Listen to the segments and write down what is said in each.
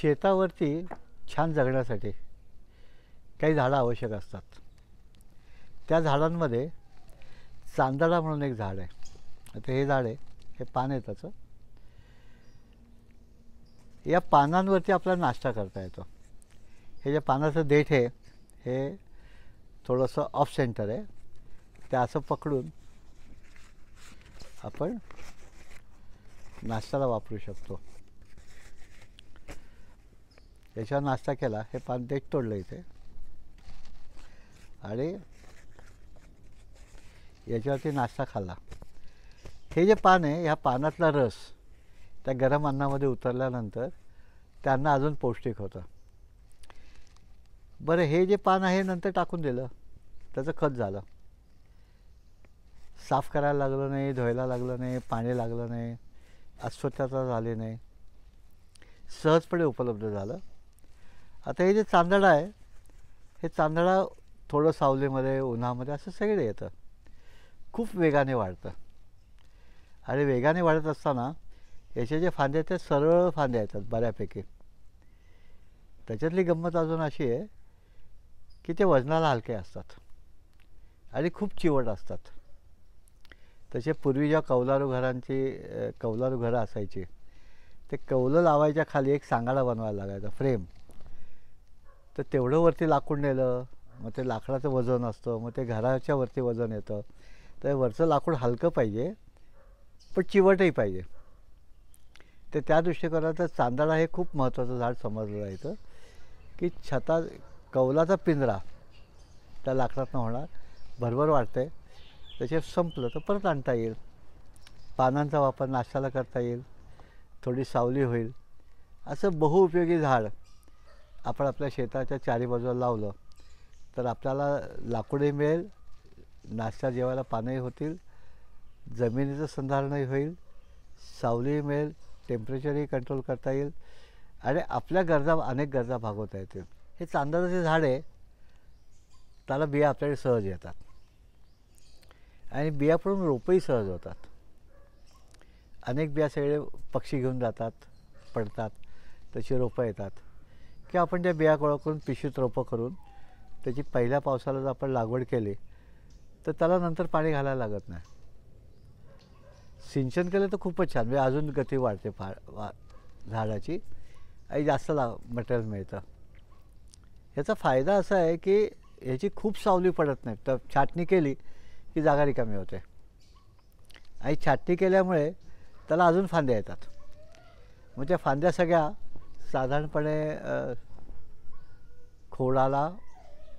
शेतावरती छान जगण्यासाठी काही झाडं आवश्यक असतात. त्या झाडांमध्ये चांदडा म्हणून एक झाड आहे. आता हे झाड आहे, हे पान आहे त्याचं. या पानांवरती आपल्याला नाश्ता करता येतो. हे जे पानाचं देठ आहे हे थोडंसं ऑफ सेंटर आहे. ते असं पकडून आपण नाश्त्याला वापरू शकतो. याच्यावर नाश्ता केला, हे पान देठ तोडलं इथे आणि याच्यावरती नाश्ता खाल्ला. हे जे पान आहे, ह्या पानातला रस त्या गरम अन्नामध्ये उतरल्यानंतर त्यांना अजून पौष्टिक होतं. बरं, हे जे पान आहे नंतर टाकून दिलं, त्याचं खत झालं. साफ करायला लागलं नाही, धुवायला लागलं नाही, पाणी लागलं नाही, अस्वच्छता झाली नाही, सहजपणे उपलब्ध झालं. आता हे जे चांदडा आहे, हे चांदडा थोडं सावलीमध्ये, उन्हामध्ये असं सगळे येतं. खूप वेगाने वाढतं आणि वेगाने वाढत असताना याचे जे फांदे आहेत ते सरळ फांदे येतात बऱ्यापैकी. त्याच्यातली गंमत अजून अशी आहे की ते वजनाला हलके असतात आणि खूप चिवट असतात. तसे पूर्वी ज्या कौलारू घरं असायची, ते कौलं लावायच्या खाली एक सांगाडा बनवायला लागायचा, फ्रेम. तर तेवढं वरती लाकूड नेलं, मग ते लाकडाचं वजन असतं, मग ते घराच्या वरती वजन येतं. तर वरचं लाकूड हलकं पाहिजे पण चिवटही पाहिजे. तर त्या दृष्टिकोनातून चांदडा हे खूप महत्त्वाचं झाड समजलं जायचं की कौलाचा पिंजरा त्या लाकडातनं होणार, भरभर वाढते, त्याचे संपलं तर परत आणता येईल. पानांचा वापर नाश्त्याला करता येईल, थोडी सावली होईल. असं बहुउपयोगी झाड आपण आपल्या शेताच्या चारी बाजूला लावलं तर आपल्याला लाकूडही मिळेल, नाश्ता जेवायला पानंही होतील, जमिनीचं संधारणही होईल, सावलीही मिळेल, टेम्परेचरही कंट्रोल करता येईल आणि आपल्या अनेक गरजा भागवता येतील. हे चांदडाचे झाड आहे, त्याला बिया आपल्याकडे सहज येतात आणि बिया पडून रोपंही सहज होतात. अनेक बिया सगळे पक्षी घेऊन जातात, पडतात, तशी रोपं येतात की आपण त्या बिया गोळा करून पिशवीत रोपं करून त्याची पहिल्या पावसाला जर आपण लागवड केली तर त्याला नंतर पाणी घालायला लागत नाही. सिंचन केलं तर खूपच छान, म्हणजे अजून गती वाढते झाडाची आणि जास्त मटेरियल मिळतं. ह्याचा फायदा असा आहे की ह्याची खूप सावली पडत नाही, तर छाटणी केली की जागा रिकामी होते आणि छाटणी केल्यामुळे त्याला अजून फांद्या येतात. मग त्या फांद्या सगळ्या साधारणपणे खोडाला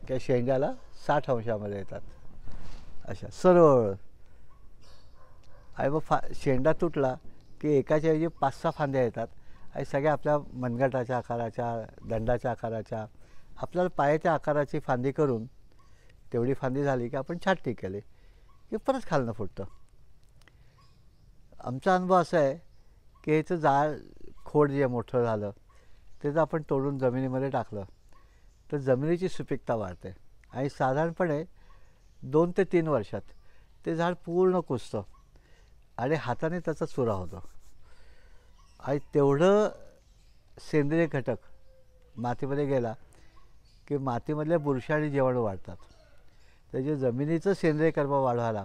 किंवा शेंड्याला 60 अंशामध्ये येतात, अशा सरळ. आणि मग शेंडा तुटला की एकाच्या ऐवजी 5-6 फांद्या येतात आणि सगळ्या आपल्या मनगटाच्या आकाराच्या, दंडाच्या आकाराच्या, आपल्याला पायाच्या आकाराची फांदी करून तेवढी फांदी झाली की आपण छाटणी केली की परत खालनं फुटतं. आमचा अनुभव असा आहे की ह्याचं खोड जे मोठं झालं ते जर आपण तोडून जमिनीमध्ये टाकलं तर जमिनीची सुपीकता वाढते आणि साधारणपणे 2 ते 3 वर्षात ते झाड पूर्ण कुजतं आणि हाताने त्याचा चुरा होतो. आणि तेवढं सेंद्रिय घटक मातीमध्ये गेला की मातीमधल्या बुरशी आणि जीवाणू वाढतात. त्याचे जमिनीचं सेंद्रिय कर्म वाढवायला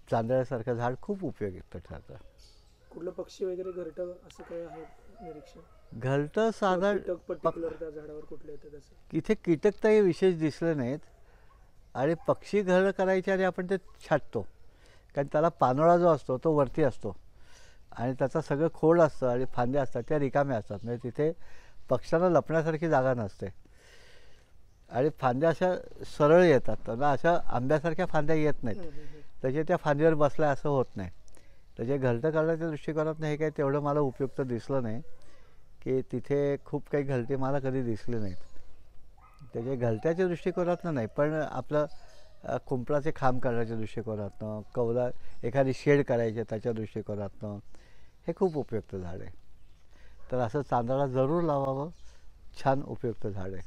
चांदण्यासारखं झाड खूप उपयुक्त ठरतं. कुठलं पक्षी वगैरे घरटं असं काही आहे निरीक्षण? घरटं साधारण त्या झाडावर कुठले येतं तसं? इथे कीटक काही विशेष दिसले नाहीत आणि पक्षी घर करायचे आणि आपण ते छाटतो, कारण त्याला पानोळा जो असतो तो वरती असतो आणि त्याचं सगळं खोड असतं आणि फांद्या असतात त्या रिकाम्या असतात, म्हणजे तिथे पक्ष्यांना लपण्यासारखी जागा नसते आणि फांद्या अशा सरळ येतात. त्यांना अशा आंब्यासारख्या फांद्या येत नाहीत, त्याचे त्या फांदीवर बसल्या असं होत नाही. त्याचे घरटं करण्याच्या दृष्टिकोनातून हे काही तेवढं मला उपयुक्त दिसलं नाही की तिथे खूप काही घरटे मला कधी दिसले नाहीत. त्याचे घरट्याच्या दृष्टिकोनातून नाही, पण आपलं कुंपणाचे खांब करण्याच्या दृष्टिकोनातून, एखादी शेड करायची त्याच्या दृष्टिकोनातून हे खूप उपयुक्त झाड आहे. तर असं चांदडा जरूर लावावं, छान उपयुक्त झाड आहे.